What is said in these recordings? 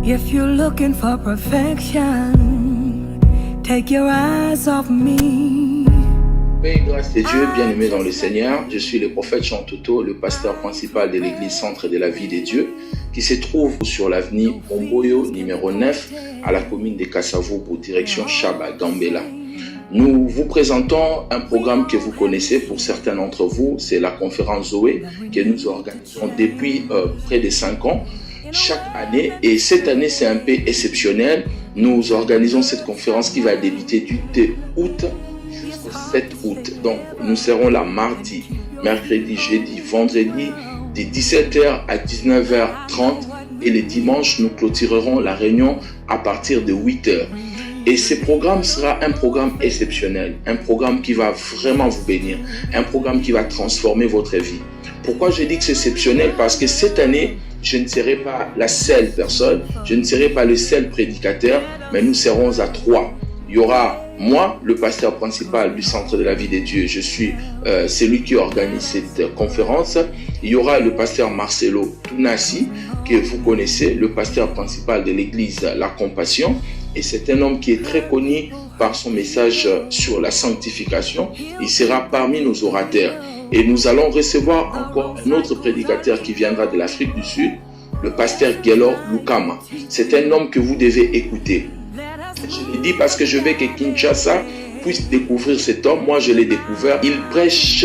If you're looking for perfection, take your eyes off me. Paix et grâce de Dieu, bien-aimés dans le Seigneur, je suis le prophète Chantoto, le pasteur principal de l'église Centre de la Vie de Dieu, qui se trouve sur l'avenue Bomboyo, numéro 9, à la commune de Kassavou, pour direction Chaba, Gambela. Nous vous présentons un programme que vous connaissez pour certains d'entre vous, c'est la conférence Zoé, que nous organisons depuis près de 5 ans, chaque année. Et cette année, c'est un peu exceptionnel. Nous organisons cette conférence qui va débuter du 2 août jusqu'au 7 août. Donc, nous serons là mardi, mercredi, jeudi, vendredi, de 17h à 19h30. Et le dimanche, nous clôturerons la réunion à partir de 8h. Et ce programme sera un programme exceptionnel, un programme qui va vraiment vous bénir, un programme qui va transformer votre vie. Pourquoi je dis que c'est exceptionnel? Parce que cette année, je ne serai pas la seule personne, je ne serai pas le seul prédicateur, mais nous serons à 3. Il y aura moi, le pasteur principal du Centre de la Vie de Dieu, je suis celui qui organise cette conférence. Il y aura le pasteur Marcelo Tunasi, que vous connaissez, le pasteur principal de l'église La Compassion. Et c'est un homme qui est très connu par son message sur la sanctification. Il sera parmi nos orateurs. Et nous allons recevoir encore un autre prédicateur qui viendra de l'Afrique du Sud, le pasteur Gelor Lukama. C'est un homme que vous devez écouter. Je l'ai dit parce que je veux que Kinshasa puisse découvrir cet homme. Moi, je l'ai découvert. Il prêche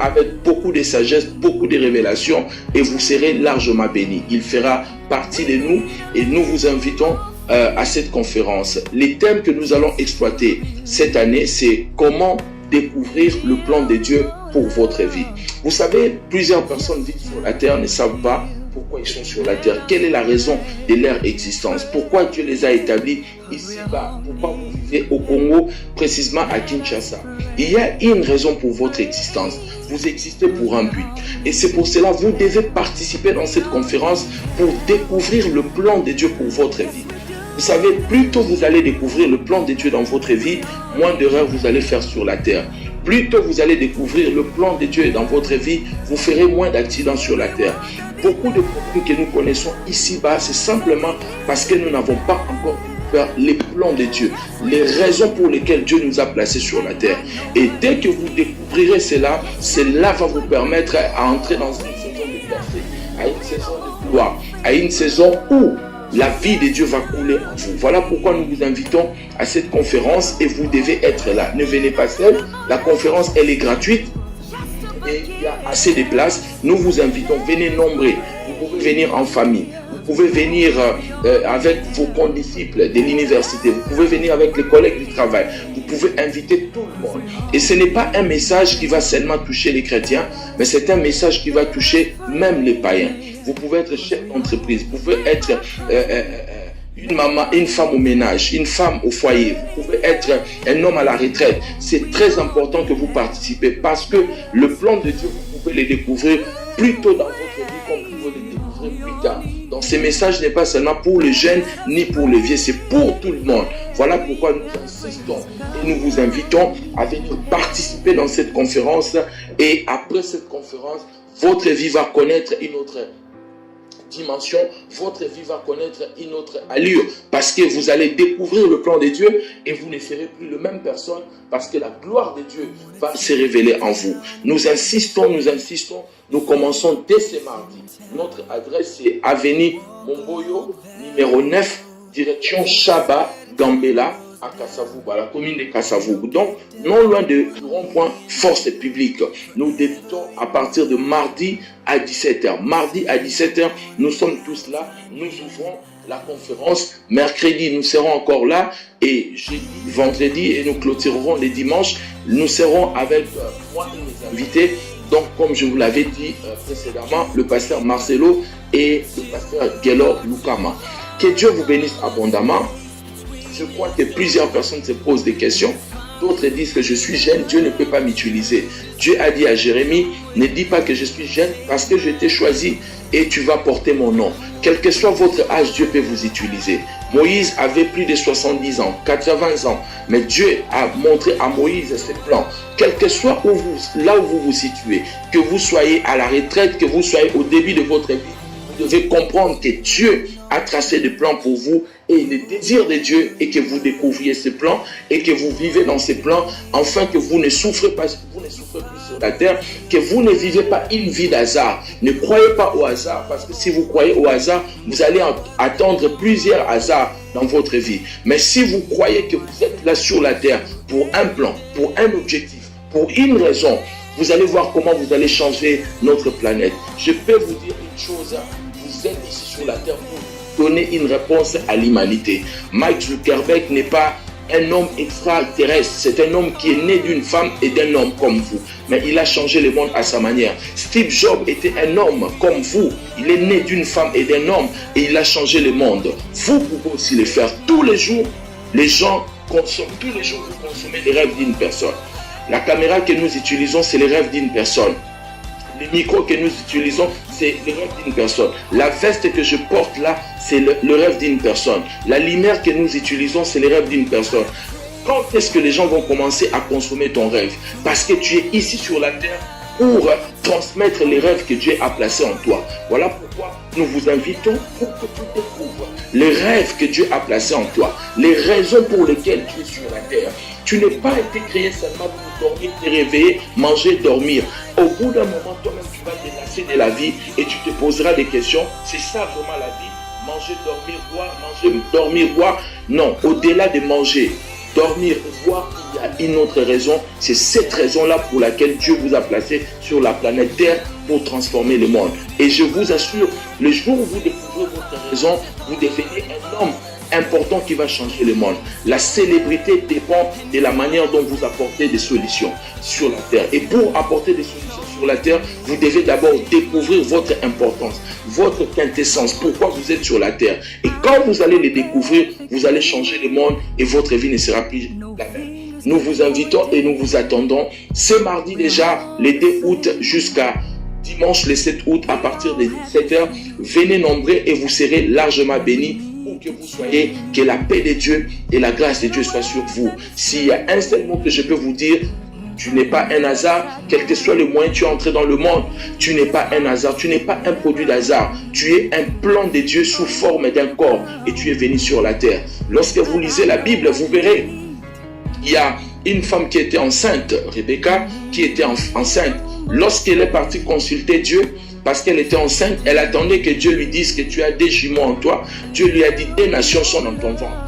avec beaucoup de sagesse, beaucoup de révélations et vous serez largement bénis. Il fera partie de nous et nous vous invitons à cette conférence. Les thèmes que nous allons exploiter cette année, c'est comment découvrir le plan de Dieu pour votre vie. Vous savez, plusieurs personnes vivent sur la terre ne savent pas pourquoi ils sont sur la terre, quelle est la raison de leur existence, pourquoi Dieu les a établis ici-bas, pourquoi vous vivez au Congo, précisément à Kinshasa. Il y a une raison pour votre existence. Vous existez pour un but. Et c'est pour cela que vous devez participer dans cette conférence pour découvrir le plan de Dieu pour votre vie. Vous savez, plus tôt vous allez découvrir le plan de Dieu dans votre vie, moins d'erreurs vous allez faire sur la terre. Plus tôt vous allez découvrir le plan de Dieu dans votre vie, vous ferez moins d'accidents sur la terre. Beaucoup de problèmes que nous connaissons ici-bas, c'est simplement parce que nous n'avons pas encore découvert les plans de Dieu, les raisons pour lesquelles Dieu nous a placés sur la terre. Et dès que vous découvrirez cela va vous permettre à entrer dans une saison de percée, à une saison de gloire, à une saison où la vie de Dieu va couler en vous. Voilà pourquoi nous vous invitons à cette conférence et vous devez être là. Ne venez pas seul. La conférence, elle est gratuite et il y a assez de places. Nous vous invitons, venez nombreux. Vous pouvez venir en famille. Vous pouvez venir avec vos condisciples de l'université. Vous pouvez venir avec les collègues du travail. Vous pouvez inviter tout le monde. Et ce n'est pas un message qui va seulement toucher les chrétiens, mais c'est un message qui va toucher même les païens. Vous pouvez être chef d'entreprise, vous pouvez être une maman, une femme au ménage, une femme au foyer, vous pouvez être un homme à la retraite. C'est très important que vous participez parce que le plan de Dieu, vous pouvez le découvrir plus tôt dans votre vie comme vous pouvez le découvrir plus tard. Donc ce message n'est pas seulement pour les jeunes ni pour les vieux, c'est pour tout le monde. Voilà pourquoi nous insistons et nous vous invitons à venir participer dans cette conférence. Et après cette conférence, votre vie va connaître une autre dimension, votre vie va connaître une autre allure parce que vous allez découvrir le plan de Dieu et vous ne serez plus la même personne parce que la gloire de Dieu va se révéler en vous. Nous insistons, nous commençons dès ce mardi. Notre adresse est avenue Bomboyo, numéro 9, direction Chaba, Gambela, à Kassavou, à la commune de Kassavou. Donc, non loin de rond-point Force publique. Nous débutons à partir de mardi à 17h. Mardi à 17h, nous sommes tous là. Nous ouvrons la conférence. Mercredi, nous serons encore là. Et jeudi, vendredi, et nous clôturerons les dimanches. Nous serons avec moi et mes invités. Donc, comme je vous l'avais dit précédemment, le pasteur Marcelo et le pasteur Gelor Lukama. Que Dieu vous bénisse abondamment. Je crois que plusieurs personnes se posent des questions. D'autres disent que je suis jeune, Dieu ne peut pas m'utiliser. Dieu a dit à Jérémie, ne dis pas que je suis jeune parce que je t'ai choisi et tu vas porter mon nom. Quel que soit votre âge, Dieu peut vous utiliser. Moïse avait plus de 70 ans, 80 ans, mais Dieu a montré à Moïse ses plans. Quel que soit là où vous vous situez, que vous soyez à la retraite, que vous soyez au début de votre vie, vous devez comprendre que Dieu a tracé des plans pour vous et le désir de Dieu est que vous découvriez ces plans et que vous vivez dans ces plans afin que vous ne souffrez pas, vous ne souffrez plus sur la terre, que vous ne vivez pas une vie d'hasard. Ne croyez pas au hasard parce que si vous croyez au hasard, vous allez attendre plusieurs hasards dans votre vie. Mais si vous croyez que vous êtes là sur la terre pour un plan, pour un objectif, pour une raison, vous allez voir comment vous allez changer notre planète. Je peux vous dire une chose, vous êtes ici sur la terre pour donner une réponse à l'humanité. Mark Zuckerberg n'est pas un homme extraterrestre, c'est un homme qui est né d'une femme et d'un homme comme vous. Mais il a changé le monde à sa manière. Steve Jobs était un homme comme vous. Il est né d'une femme et d'un homme et il a changé le monde. Vous pouvez aussi le faire. Tous les jours, les gens consomment, tous les jours vous consommez les rêves d'une personne. La caméra que nous utilisons, c'est les rêves d'une personne. Les micros que nous utilisons, c'est le rêve d'une personne. La veste que je porte là, c'est le rêve d'une personne. La lumière que nous utilisons, c'est le rêve d'une personne. Quand est-ce que les gens vont commencer à consommer ton rêve? Parce que tu es ici sur la terre pour transmettre les rêves que Dieu a placés en toi. Voilà pourquoi nous vous invitons pour que tu découvres les rêves que Dieu a placés en toi, les raisons pour lesquelles tu es sur la terre. Tu n'es pas été créé seulement pour dormir, te réveiller, manger, dormir. Au bout d'un moment, toi-même, tu vas te lasser de la vie et tu te poseras des questions. C'est ça vraiment la vie? Manger, dormir, boire, manger, dormir, boire? Non, au-delà de manger, dormir, boire, il y a une autre raison. C'est cette raison-là pour laquelle Dieu vous a placé sur la planète Terre pour transformer le monde. Et je vous assure, le jour où vous découvrez votre raison, vous devenez un homme important qui va changer le monde. La célébrité dépend de la manière dont vous apportez des solutions sur la terre. Et pour apporter des solutions sur la terre, vous devez d'abord découvrir votre importance, votre quintessence, pourquoi vous êtes sur la terre. Et quand vous allez les découvrir, vous allez changer le monde et votre vie ne sera plus la même. Nous vous invitons et nous vous attendons ce mardi déjà, le 2 août jusqu'à dimanche le 7 août à partir de 17h. Venez nombreux et vous serez largement bénis. Que vous soyez, que la paix de Dieu et la grâce de Dieu soient sur vous. S'il y a un seul mot que je peux vous dire, tu n'es pas un hasard, quel que soit le moyen tu es entré dans le monde, tu n'es pas un hasard, tu n'es pas un produit d'hasard, tu es un plan de Dieu sous forme d'un corps et tu es venu sur la terre. Lorsque vous lisez la Bible, vous verrez, il y a une femme qui était enceinte, Rebecca, qui était enceinte. Lorsqu'elle est partie consulter Dieu, parce qu'elle était enceinte, elle attendait que Dieu lui dise que tu as des jumeaux en toi. Dieu lui a dit, des nations sont dans ton ventre.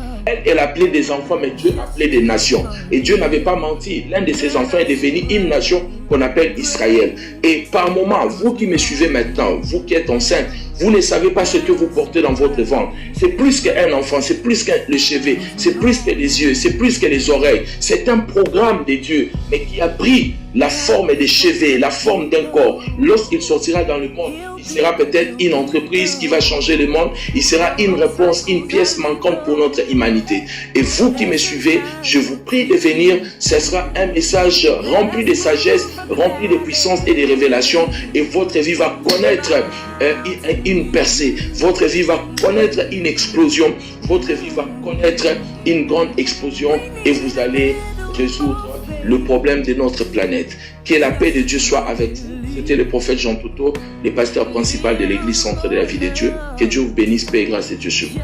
Elle appelait des enfants, mais Dieu appelait des nations. Et Dieu n'avait pas menti. L'un de ses enfants est devenu une nation qu'on appelle Israël. Et par moment, vous qui me suivez maintenant, vous qui êtes enceinte, vous ne savez pas ce que vous portez dans votre ventre. C'est plus qu'un enfant, c'est plus que le cheveu, c'est plus que les yeux, c'est plus que les oreilles. C'est un programme de Dieu, mais qui a pris la forme des cheveux, la forme d'un corps. Lorsqu'il sortira dans le monde, il sera peut-être une entreprise qui va changer le monde. Il sera une réponse, une pièce manquante pour notre humanité. Et vous qui me suivez, je vous prie de venir. Ce sera un message rempli de sagesse, rempli de puissance et de révélation. Et votre vie va connaître une percée. Votre vie va connaître une explosion. Votre vie va connaître une grande explosion. Et vous allez résoudre le problème de notre planète. Que la paix de Dieu soit avec vous. C'était le prophète Jean Touto, le pasteur principal de l'église Centre de la Vie de Dieu. Que Dieu vous bénisse, paix et grâce de Dieu sur vous.